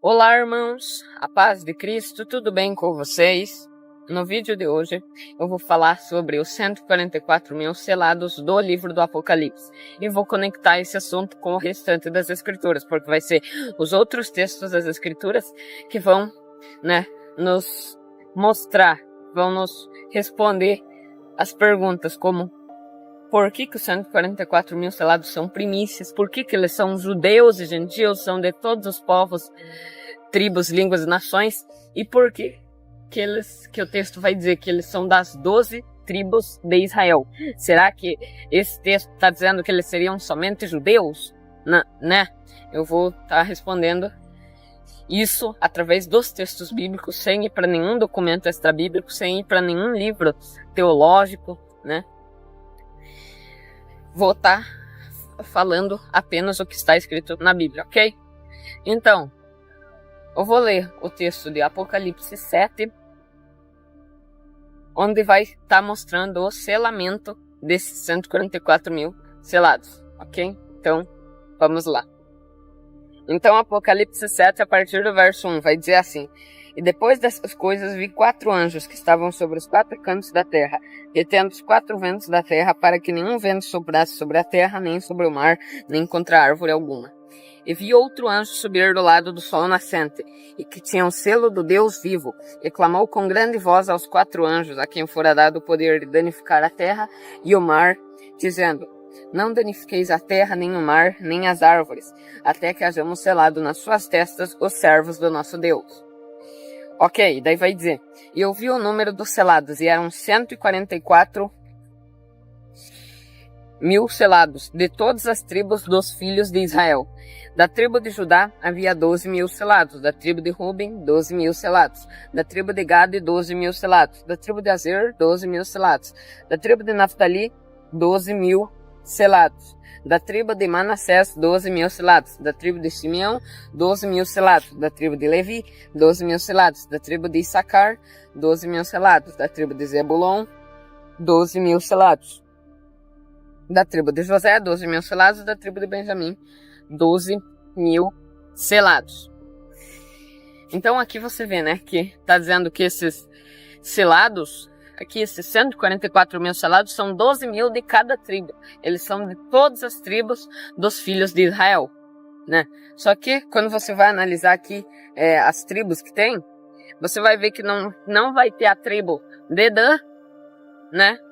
Olá, irmãos, a paz de Cristo, tudo bem com vocês? No vídeo de hoje eu vou falar sobre os 144 mil selados do livro do Apocalipse e vou conectar esse assunto com o restante das escrituras, porque vai ser os outros textos das escrituras que vão, nos mostrar, vão nos responder as perguntas como: por que os 144 mil selados são primícias? Por que eles são judeus e gentios? São de todos os povos, tribos, línguas e nações? E por que o texto vai dizer que eles são das 12 tribos de Israel? Será que esse texto está dizendo que eles seriam somente judeus? Eu vou estar respondendo isso através dos textos bíblicos, sem ir para nenhum documento extra-bíblico, sem ir para nenhum livro teológico, Vou estar falando apenas o que está escrito na Bíblia, ok? Então, eu vou ler o texto de Apocalipse 7, onde vai estar mostrando o selamento desses 144 mil selados, ok? Então, vamos lá. Então, Apocalipse 7, a partir do verso 1, vai dizer assim: e depois dessas coisas vi 4 anjos que estavam sobre os 4 cantos da terra, retendo os 4 ventos da terra, para que nenhum vento soprasse sobre a terra, nem sobre o mar, nem contra árvore alguma. E vi outro anjo subir do lado do sol nascente, e que tinha um selo do Deus vivo, e clamou com grande voz aos 4 anjos, a quem fora dado o poder de danificar a terra e o mar, dizendo: não danifiqueis a terra, nem o mar, nem as árvores, até que hajamos selado nas suas testas os servos do nosso Deus. Ok, daí vai dizer: e eu vi o número dos selados, e eram 144 mil selados, de todas as tribos dos filhos de Israel. Da tribo de Judá havia 12 mil selados, da tribo de Ruben, 12 mil selados, da tribo de Gade, 12 mil selados, da tribo de Azer, 12 mil selados, da tribo de Naftali, 12 mil selados, da tribo de Manassés, 12 mil selados, da tribo de Simeão, 12 mil selados, da tribo de Levi, 12 mil selados, da tribo de Issacar, 12 mil selados, da tribo de Zebulon, 12 mil selados, da tribo de José, 12 mil selados, da tribo de Benjamim, 12 mil selados. Então aqui você vê, que está dizendo que esses selados, aqui esses 144 mil selados, são 12 mil de cada tribo. Eles são de todas as tribos dos filhos de Israel, Só que quando você vai analisar aqui as tribos que tem, você vai ver que não vai ter a tribo de Dan,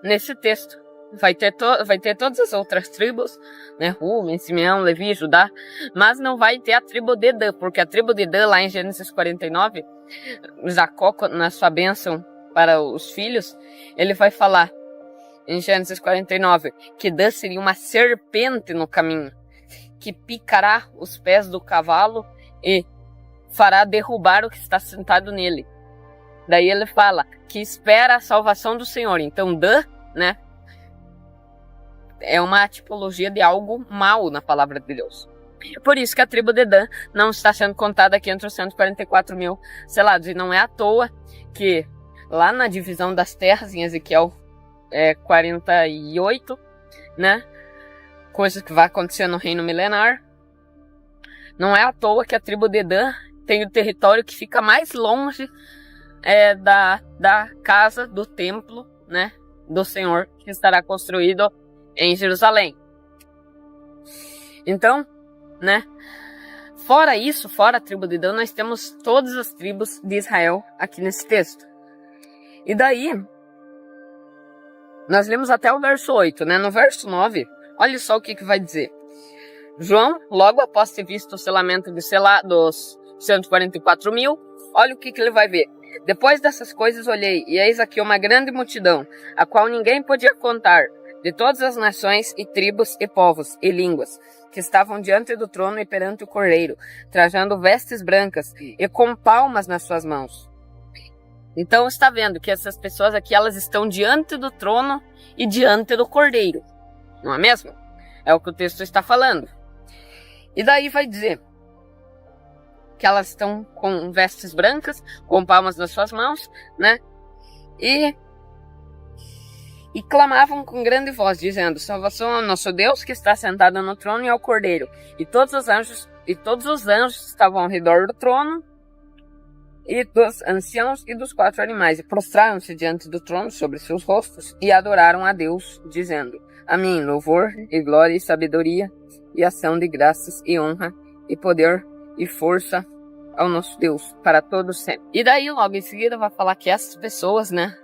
nesse texto. Vai ter todas as outras tribos, Ruben, Simeão, Levi, Judá, mas não vai ter a tribo de Dan, porque a tribo de Dan, lá em Gênesis 49, Jacó, na sua bênção para os filhos, ele vai falar em Gênesis 49 que Dan seria uma serpente no caminho, que picará os pés do cavalo e fará derrubar o que está sentado nele. Daí ele fala que espera a salvação do Senhor. Então Dan, é uma tipologia de algo mal na palavra de Deus. Por isso que a tribo de Dan não está sendo contada aqui entre os 144 mil selados. E não é à toa que lá na divisão das terras, em Ezequiel 48, coisas que vai acontecer no reino milenar, não é à toa que a tribo de Dan tem o território que fica mais longe da casa, do templo, do Senhor, que estará construído em Jerusalém. Então, fora isso, fora a tribo de Dan, nós temos todas as tribos de Israel aqui nesse texto. E daí, nós lemos até o verso 8, No verso 9, olha só o que vai dizer. João, logo após ter visto o selamento dos 144 mil, olha o que ele vai ver. Depois dessas coisas olhei, e eis aqui uma grande multidão, a qual ninguém podia contar, de todas as nações e tribos e povos e línguas, que estavam diante do trono e perante o Cordeiro, trajando vestes brancas e com palmas nas suas mãos. Então está vendo que essas pessoas aqui, elas estão diante do trono e diante do Cordeiro, não é mesmo? É o que o texto está falando. E daí vai dizer que elas estão com vestes brancas, com palmas nas suas mãos, E clamavam com grande voz, dizendo: salvação ao nosso Deus que está sentado no trono e ao Cordeiro. E todos os anjos e todos os anjos estavam ao redor do trono, e dos anciãos e dos 4 animais, e prostraram-se diante do trono sobre seus rostos, e adoraram a Deus, dizendo: Amém, louvor, e glória, e sabedoria, e ação de graças, e honra, e poder, e força ao nosso Deus, para todos sempre. E daí, logo em seguida, vai falar que essas pessoas, né,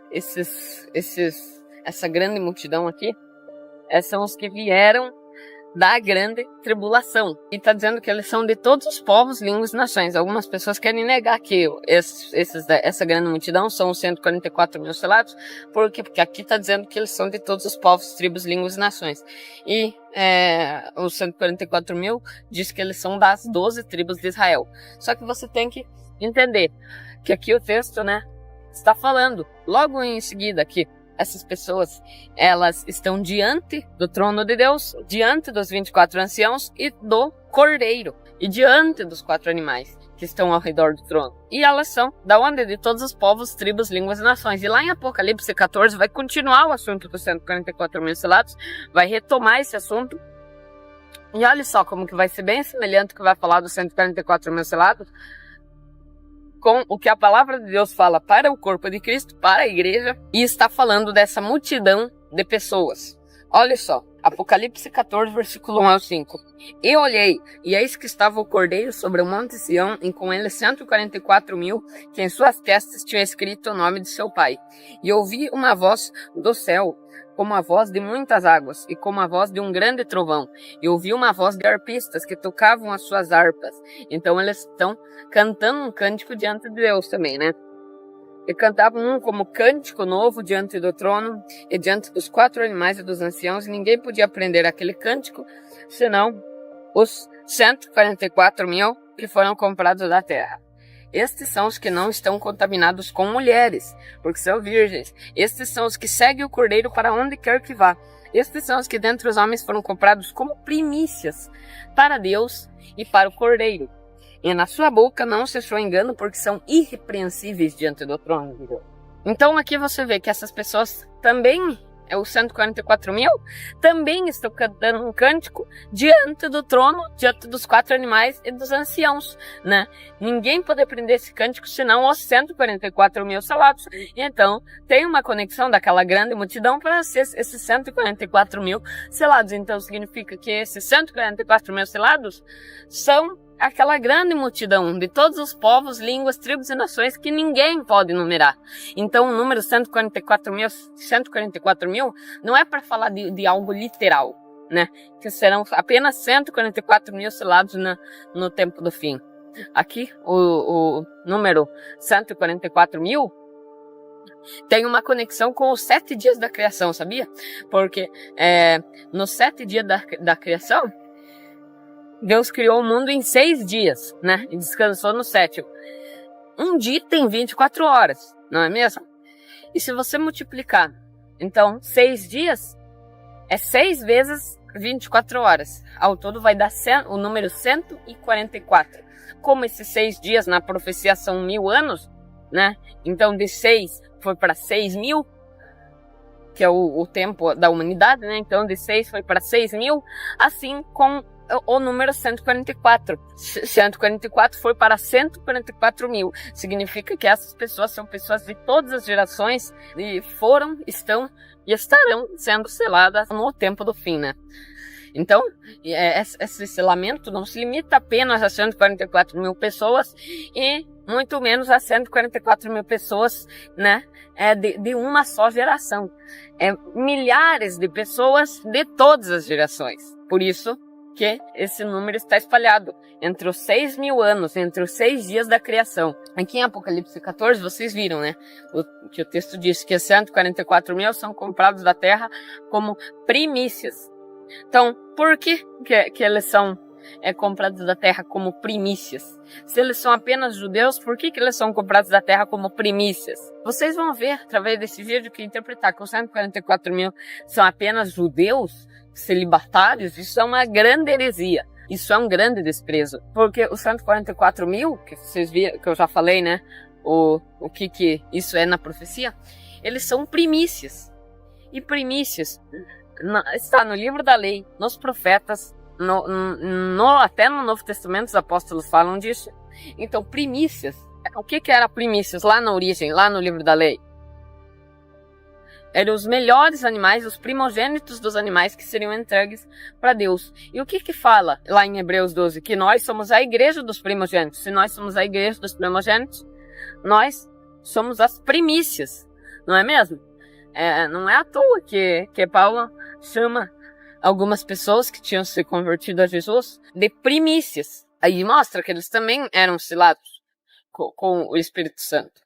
essa grande multidão aqui, são os que vieram da grande tribulação. E está dizendo que eles são de todos os povos, línguas e nações. Algumas pessoas querem negar que essa grande multidão são os 144 mil selados. Por quê? Porque aqui está dizendo que eles são de todos os povos, tribos, línguas e nações. E os 144 mil diz que eles são das 12 tribos de Israel. Só que você tem que entender que aqui o texto, né, está falando logo em seguida aqui. Essas pessoas, elas estão diante do trono de Deus, diante dos 24 anciãos e do Cordeiro, e diante dos 4 animais que estão ao redor do trono. E elas são da onde? De todos os povos, tribos, línguas e nações. E lá em Apocalipse 14 vai continuar o assunto dos 144 mil selados, vai retomar esse assunto. E olha só como que vai ser bem semelhante que vai falar dos 144 mil selados com o que a palavra de Deus fala para o corpo de Cristo, para a igreja, e está falando dessa multidão de pessoas. Olha só, Apocalipse 14, versículo 1 ao 5. E olhei, e eis que estava o Cordeiro sobre o monte Sião, e com ele 144 mil, que em suas testas tinham escrito o nome de seu pai. E ouvi uma voz do céu, como a voz de muitas águas, e como a voz de um grande trovão. E ouvi uma voz de arpistas que tocavam as suas harpas. Então eles estão cantando um cântico diante de Deus também, né? E cantavam um como cântico novo diante do trono e diante dos 4 animais e dos anciãos. E ninguém podia aprender aquele cântico, senão os 144 mil que foram comprados da terra. Estes são os que não estão contaminados com mulheres, porque são virgens. Estes são os que seguem o Cordeiro para onde quer que vá. Estes são os que dentre os homens foram comprados como primícias para Deus e para o Cordeiro. E na sua boca não cessou engano, porque são irrepreensíveis diante do trono de Deus. Então aqui você vê que essas pessoas também, os 144 mil, também estão cantando um cântico diante do trono, diante dos 4 animais e dos anciãos, né? Ninguém pode aprender esse cântico senão os 144 mil selados. Então tem uma conexão daquela grande multidão para esses 144 mil selados. Então significa que esses 144 mil selados são aquela grande multidão de todos os povos, línguas, tribos e nações que ninguém pode numerar. Então o número 144 mil não é para falar de algo literal, né? Que serão apenas 144 mil selados no tempo do fim. Aqui o número 144 mil tem uma conexão com os 7 dias da criação, sabia? Porque nos 7 dias da criação, Deus criou o mundo em 6 dias, né? E descansou no 7º. Um dia tem 24 horas, não é mesmo? E se você multiplicar, então, 6 dias é 6 vezes 24 horas. Ao todo vai dar o número 144. Como esses 6 dias na profecia são 1000 anos, né? Então, de 6 foi para 6.000, que é o tempo da humanidade, né? Então, de 6 foi para 6.000, assim com o número 144. 144 foi para 144 mil. Significa que essas pessoas são pessoas de todas as gerações e foram, estão e estarão sendo seladas no tempo do fim, né? Então, esse selamento não se limita apenas a 144 mil pessoas e muito menos a 144 mil pessoas, né? De uma só geração. Milhares de pessoas de todas as gerações. Por isso que esse número está espalhado entre os 6.000 anos, entre os 6 dias da criação. Aqui em Apocalipse 14, vocês viram, né? Que o texto diz que 144 mil são comprados da terra como primícias. Então, por que eles são comprados da terra como primícias? Se eles são apenas judeus, por que eles são comprados da terra como primícias? Vocês vão ver, através desse vídeo, que interpretar que os 144 mil são apenas judeus, celibatários, isso é uma grande heresia. Isso é um grande desprezo. Porque os 144 mil, que vocês viram, que eu já falei, né? O que isso é na profecia, eles são primícias. E primícias está no livro da lei, nos profetas, Até no Novo Testamento os apóstolos falam disso. Então, primícias. O que era primícias lá na origem, lá no livro da lei? Eram os melhores animais, os primogênitos dos animais que seriam entregues para Deus. E o que fala lá em Hebreus 12? Que nós somos a igreja dos primogênitos. Se nós somos a igreja dos primogênitos, nós somos as primícias, não é mesmo? Não é à toa que Paulo chama algumas pessoas que tinham se convertido a Jesus de primícias. Aí mostra que eles também eram selados com o Espírito Santo.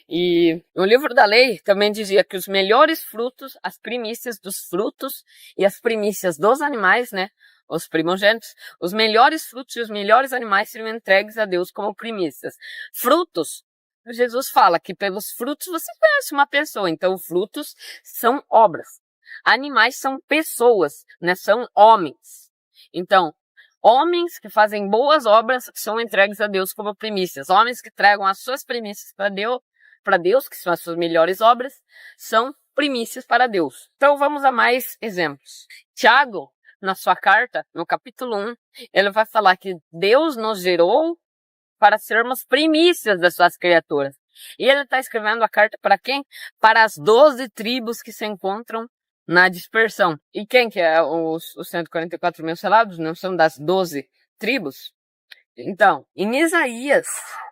E o livro da lei também dizia que os melhores frutos, as primícias dos frutos e as primícias dos animais, né, os primogênitos, os melhores frutos e os melhores animais seriam entregues a Deus como primícias. Frutos, Jesus fala que pelos frutos você conhece uma pessoa, então frutos são obras. Animais são pessoas, né, são homens. Então, homens que fazem boas obras são entregues a Deus como primícias. Homens que tragam as suas primícias para Deus, que são as suas melhores obras, são primícias para Deus. Então vamos a mais exemplos. Tiago, na sua carta, no capítulo 1, ele vai falar que Deus nos gerou para sermos primícias das suas criaturas. E ele está escrevendo a carta para quem? Para as 12 tribos que se encontram na dispersão. E quem que é os 144 mil selados? Não são das 12 tribos? Então, em Isaías,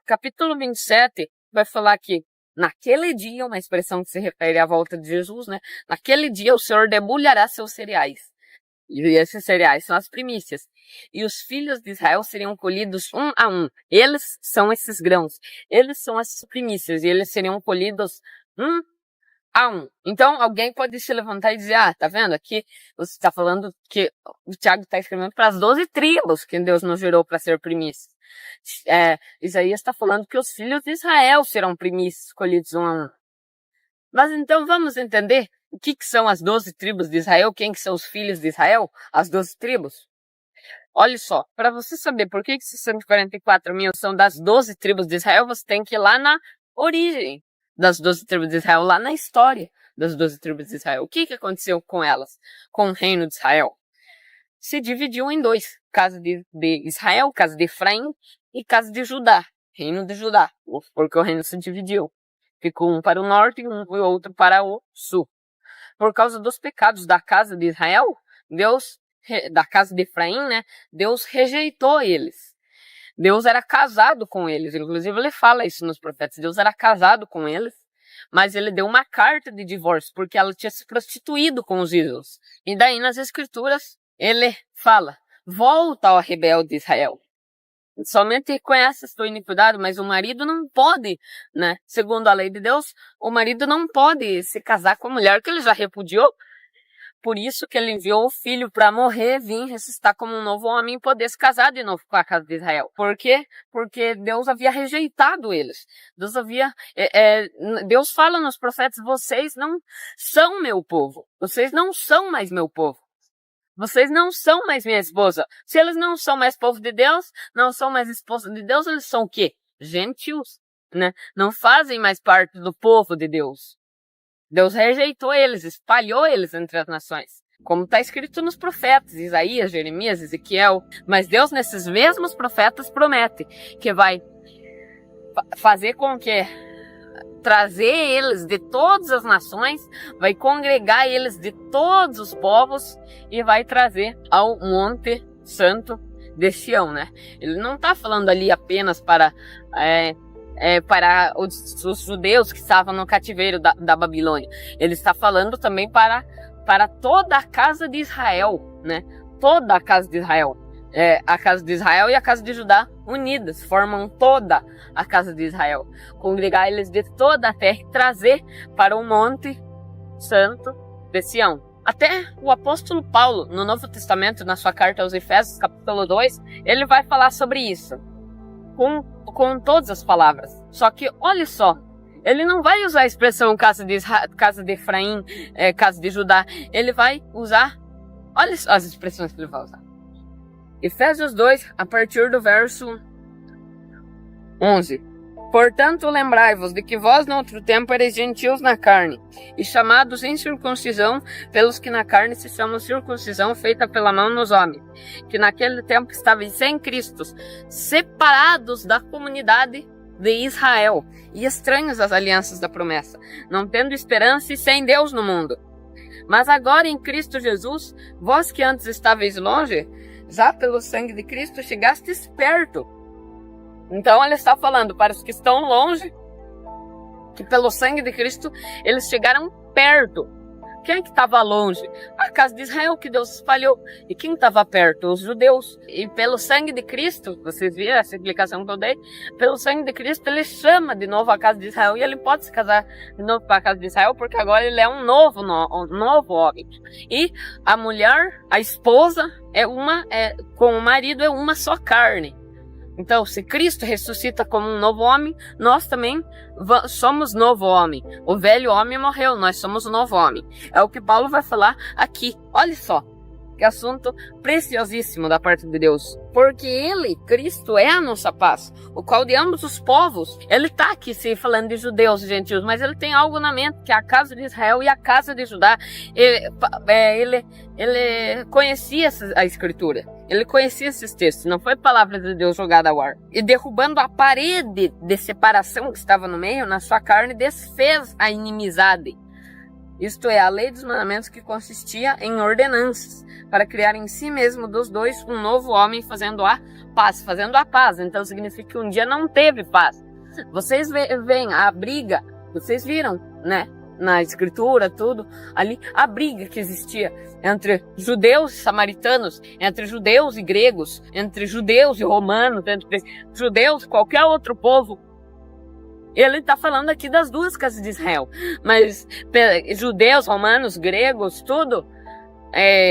capítulo 27, vai falar que naquele dia, uma expressão que se refere à volta de Jesus, né? Naquele dia o Senhor debulhará seus cereais. E esses cereais são as primícias. E os filhos de Israel seriam colhidos um a um. Eles são esses grãos. Eles são as primícias. E eles seriam colhidos um a um. Então, alguém pode se levantar e dizer, tá vendo? Aqui você está falando que o Tiago está escrevendo para as 12 tribos que Deus nos gerou para ser primícias. Isaías está falando que os filhos de Israel serão primícias, escolhidos um a um. Mas então vamos entender o que são as 12 tribos de Israel, quem que são os filhos de Israel, as 12 tribos. Olha só, para você saber por que esses 144 mil são das 12 tribos de Israel, você tem que ir lá na origem das 12 tribos de Israel, lá na história das 12 tribos de Israel. O que aconteceu com elas, com o reino de Israel? Se dividiu em dois, casa de Israel, casa de Efraim e casa de Judá, reino de Judá, porque o reino se dividiu. Ficou um para o norte e outro para o sul. Por causa dos pecados da casa de Israel, da casa de Efraim, né, Deus rejeitou eles. Deus era casado com eles, inclusive ele fala isso nos profetas, Deus era casado com eles, mas ele deu uma carta de divórcio, porque ela tinha se prostituído com os ídolos. E daí nas escrituras, ele fala, volta ao rebelde Israel. Somente reconhece a sua iniquidade, mas o marido não pode, né? Segundo a lei de Deus, o marido não pode se casar com a mulher que ele já repudiou. Por isso que ele enviou o filho para morrer, vir ressuscitar como um novo homem e poder se casar de novo com a casa de Israel. Por quê? Porque Deus havia rejeitado eles. Deus fala nos profetas, vocês não são meu povo. Vocês não são mais meu povo. Vocês não são mais minha esposa. Se eles não são mais povo de Deus, não são mais esposa de Deus, eles são o quê? Gentios, né? Não fazem mais parte do povo de Deus. Deus rejeitou eles, espalhou eles entre as nações. Como está escrito nos profetas, Isaías, Jeremias, Ezequiel. Mas Deus, nesses mesmos profetas, promete que vai fazer com que trazer eles de todas as nações, vai congregar eles de todos os povos e vai trazer ao Monte Santo de Sião, né? Ele não está falando ali apenas para os judeus que estavam no cativeiro da Babilônia. Ele está falando também para toda a casa de Israel, né? Toda a casa de Israel. A casa de Israel e a casa de Judá unidas, formam toda a casa de Israel. Congregar eles de toda a terra e trazer para o Monte Santo de Sião. Até o apóstolo Paulo, no Novo Testamento, na sua carta aos Efésios, capítulo 2, ele vai falar sobre isso, com todas as palavras. Só que, olha só, ele não vai usar a expressão casa de Efraim, casa de Judá. Ele vai usar, olha as expressões que ele vai usar. Efésios 2, a partir do verso 11. Portanto, lembrai-vos de que vós no outro tempo erais gentios na carne, e chamados incircuncisão pelos que na carne se chamam circuncisão feita pela mão nos homens, que naquele tempo estavam sem Cristo, separados da comunidade de Israel, e estranhos às alianças da promessa, não tendo esperança e sem Deus no mundo. Mas agora em Cristo Jesus, vós que antes estáveis longe, já pelo sangue de Cristo chegastes perto. Então ele está falando para os que estão longe, que pelo sangue de Cristo eles chegaram perto. Quem é que estava longe? A casa de Israel que Deus espalhou. E quem estava perto? Os judeus. E pelo sangue de Cristo, vocês viram essa explicação que eu dei? Pelo sangue de Cristo ele chama de novo a casa de Israel e ele pode se casar de novo para a casa de Israel porque agora ele é um novo homem. E a mulher, a esposa, com o marido é uma só carne. Então, se Cristo ressuscita como um novo homem, nós também somos novo homem. O velho homem morreu, nós somos o novo homem. É o que Paulo vai falar aqui. Olha só, que assunto preciosíssimo da parte de Deus. Porque ele, Cristo, é a nossa paz, o qual de ambos os povos, ele está aqui se falando de judeus e gentios, mas ele tem algo na mente, que é a casa de Israel e a casa de Judá. Ele conhecia a Escritura, ele conhecia esses textos, não foi palavra de Deus jogada ao ar. E derrubando a parede de separação que estava no meio, na sua carne, desfez a inimizade. Isto é, a lei dos mandamentos que consistia em ordenanças, para criar em si mesmo dos dois um novo homem fazendo a paz. Então significa que um dia não teve paz. Vocês veem a briga, vocês viram, né? Na escritura, tudo, ali, a briga que existia entre judeus e samaritanos, entre judeus e gregos, entre judeus e romanos, entre judeus e qualquer outro povo. Ele está falando aqui das duas casas de Israel, mas judeus, romanos, gregos, tudo,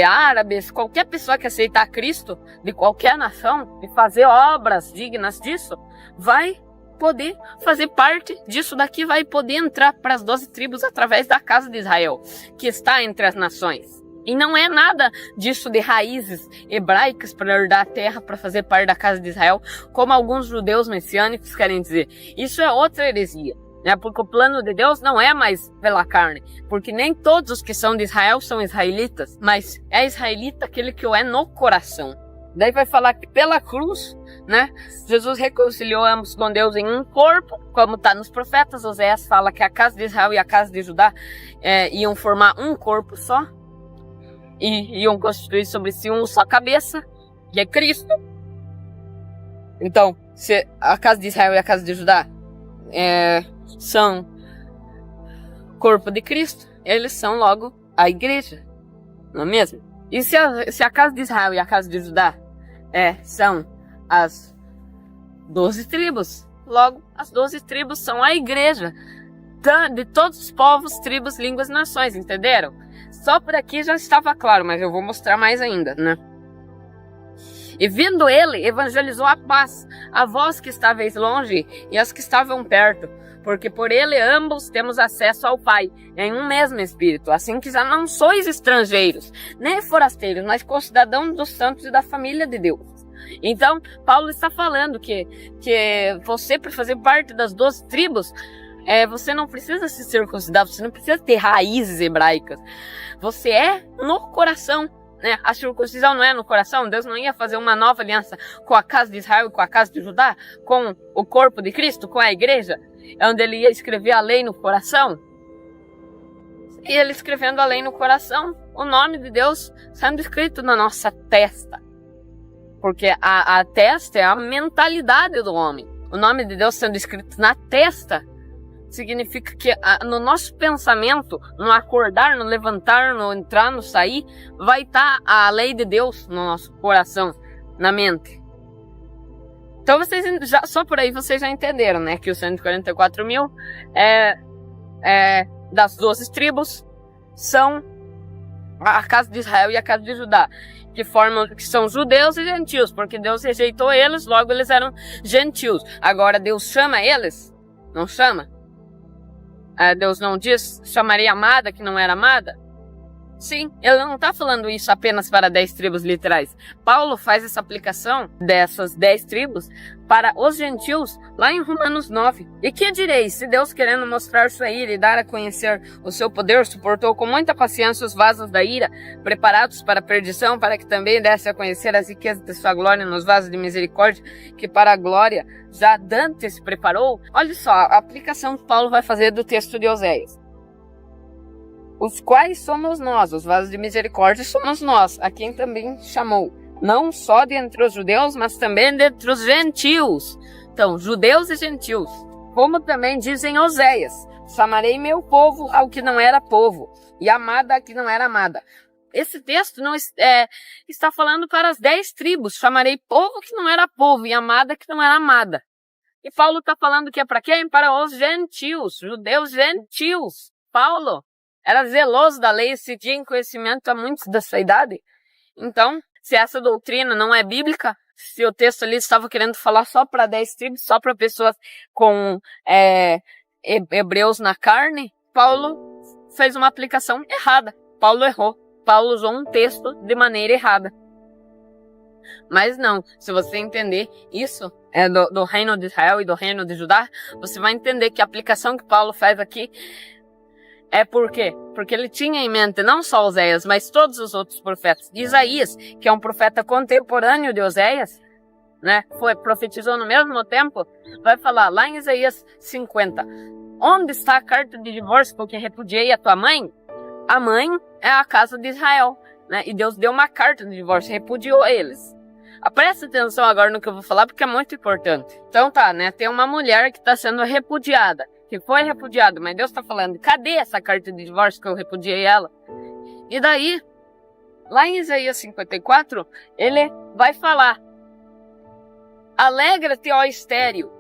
árabes, qualquer pessoa que aceitar Cristo, de qualquer nação, e fazer obras dignas disso, vai poder fazer parte disso daqui, vai poder entrar para as 12 tribos através da casa de Israel, que está entre as nações. E não é nada disso de raízes hebraicas para herdar a terra, para fazer parte da casa de Israel, como alguns judeus messiânicos querem dizer. Isso é outra heresia, né? Porque o plano de Deus não é mais pela carne, porque nem todos os que são de Israel são israelitas, mas é israelita aquele que o é no coração. Daí vai falar que pela cruz, né, Jesus reconciliou ambos com Deus em um corpo, como está nos profetas. Oséias fala que a casa de Israel e a casa de Judá iam formar um corpo só, e iam constituir sobre si um só cabeça, que é Cristo. Então, se a casa de Israel e a casa de Judá são corpo de Cristo, eles são logo a igreja, não é mesmo? E se a casa de Israel e a casa de Judá são as 12 tribos, logo as 12 tribos são a igreja de todos os povos, tribos, línguas e nações, entenderam? Só por aqui já estava claro, mas eu vou mostrar mais ainda, né? E vindo ele, evangelizou a paz, a vós que estáveis longe e as que estavam perto, porque por ele ambos temos acesso ao Pai, em um mesmo Espírito, assim que já não sois estrangeiros, nem forasteiros, mas concidadãos dos santos e da família de Deus. Então, Paulo está falando que você, para fazer parte das 12 tribos, você não precisa se circuncidar, você não precisa ter raízes hebraicas. Você é no coração, né? A circuncisão não é no coração. Deus não ia fazer uma nova aliança com a casa de Israel e com a casa de Judá, com o corpo de Cristo, com a igreja, onde ele ia escrever a lei no coração. E ele escrevendo a lei no coração, o nome de Deus sendo escrito na nossa testa. Porque a testa é a mentalidade do homem. O nome de Deus sendo escrito na testa significa que no nosso pensamento, no acordar, no levantar, no entrar, no sair, vai estar a lei de Deus no nosso coração, na mente. Então vocês só por aí vocês já entenderam, né? Que os 144 mil das 12 tribos são a casa de Israel e a casa de Judá, que são judeus e gentios, porque Deus rejeitou eles, logo eles eram gentios. Agora Deus chama eles? Não chama? Deus não diz, chamaria amada que não era amada? Sim, ele não está falando isso apenas para 10 tribos literais. Paulo faz essa aplicação dessas 10 tribos para os gentios lá em Romanos 9. E que direis, se Deus, querendo mostrar sua ira e dar a conhecer o seu poder, suportou com muita paciência os vasos da ira, preparados para a perdição, para que também desse a conhecer as riquezas de sua glória nos vasos de misericórdia, que para a glória já dantes se preparou? Olha só, a aplicação que Paulo vai fazer do texto de Oséias. Os quais somos nós, os vasos de misericórdia somos nós, a quem também chamou, não só dentre os judeus, mas também dentre os gentios. Então, judeus e gentios. Como também dizem Oséias, chamarei meu povo ao que não era povo, e amada a que não era amada. Esse texto não está falando para as 10 tribos, chamarei povo que não era povo, e amada que não era amada. E Paulo está falando que é para quem? Para os gentios, judeus gentios. Paulo era zeloso da lei e se tinha em conhecimento a muitos da sua idade. Então, se essa doutrina não é bíblica, se o texto ali estava querendo falar só para 10 tribos, só para pessoas com hebreus na carne, Paulo fez uma aplicação errada. Paulo errou. Paulo usou um texto de maneira errada. Mas não, se você entender isso, do reino de Israel e do reino de Judá, você vai entender que a aplicação que Paulo faz aqui é por quê? Porque ele tinha em mente não só Oséias, mas todos os outros profetas. Isaías, que é um profeta contemporâneo de Oséias, né, profetizou no mesmo tempo, vai falar lá em Isaías 50, onde está a carta de divórcio porque repudiei a tua mãe? A mãe é a casa de Israel, né, e Deus deu uma carta de divórcio, repudiou eles. Presta atenção agora no que eu vou falar, porque é muito importante. Então tá, né, tem uma mulher que está sendo repudiada, que foi repudiado, mas Deus está falando, cadê essa carta de divórcio que eu repudiei ela? E daí, lá em Isaías 54, ele vai falar, alegra-te, ó estéril,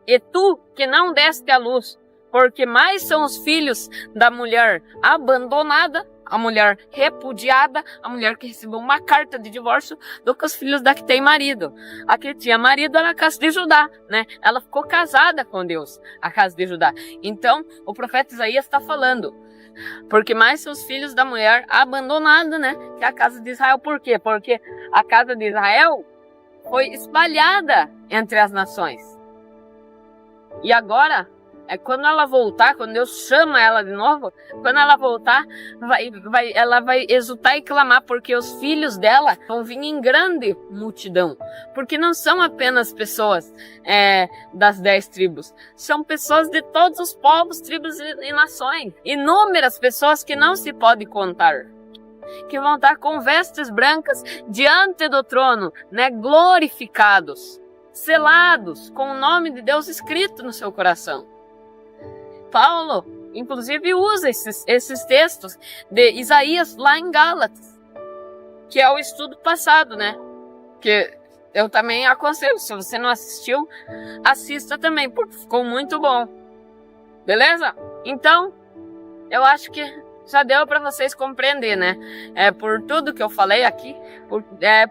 e tu que não deste à luz, porque mais são os filhos da mulher abandonada, a mulher repudiada, a mulher que recebeu uma carta de divórcio, do que os filhos da que tem marido. A que tinha marido era a casa de Judá, né? Ela ficou casada com Deus, a casa de Judá. Então, o profeta Isaías está falando, porque mais são os filhos da mulher abandonada, né? Que é a casa de Israel. Por quê? Porque a casa de Israel foi espalhada entre as nações. E agora, quando ela voltar, quando Deus chama ela de novo, quando ela voltar, ela vai exultar e clamar, porque os filhos dela vão vir em grande multidão. Porque não são apenas pessoas das 10 tribos, são pessoas de todos os povos, tribos e nações. Inúmeras pessoas que não se pode contar, que vão estar com vestes brancas diante do trono, né, glorificados, selados, com o nome de Deus escrito no seu coração. Paulo, inclusive, usa esses textos de Isaías lá em Gálatas, que é o estudo passado, né? Que eu também aconselho, se você não assistiu, assista também, porque ficou muito bom. Beleza? Então, eu acho que já deu para vocês compreender, né? Por tudo que eu falei aqui,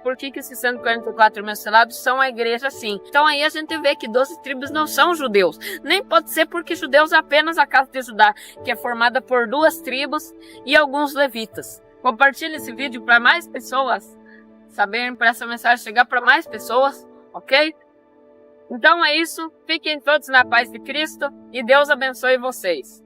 por que esses 144 mil selados são a igreja sim. Então aí a gente vê que 12 tribos não são judeus. Nem pode ser porque judeus é apenas a casa de Judá, que é formada por 2 tribos e alguns levitas. Compartilhe esse vídeo para mais pessoas saberem, para essa mensagem chegar para mais pessoas, ok? Então é isso. Fiquem todos na paz de Cristo e Deus abençoe vocês.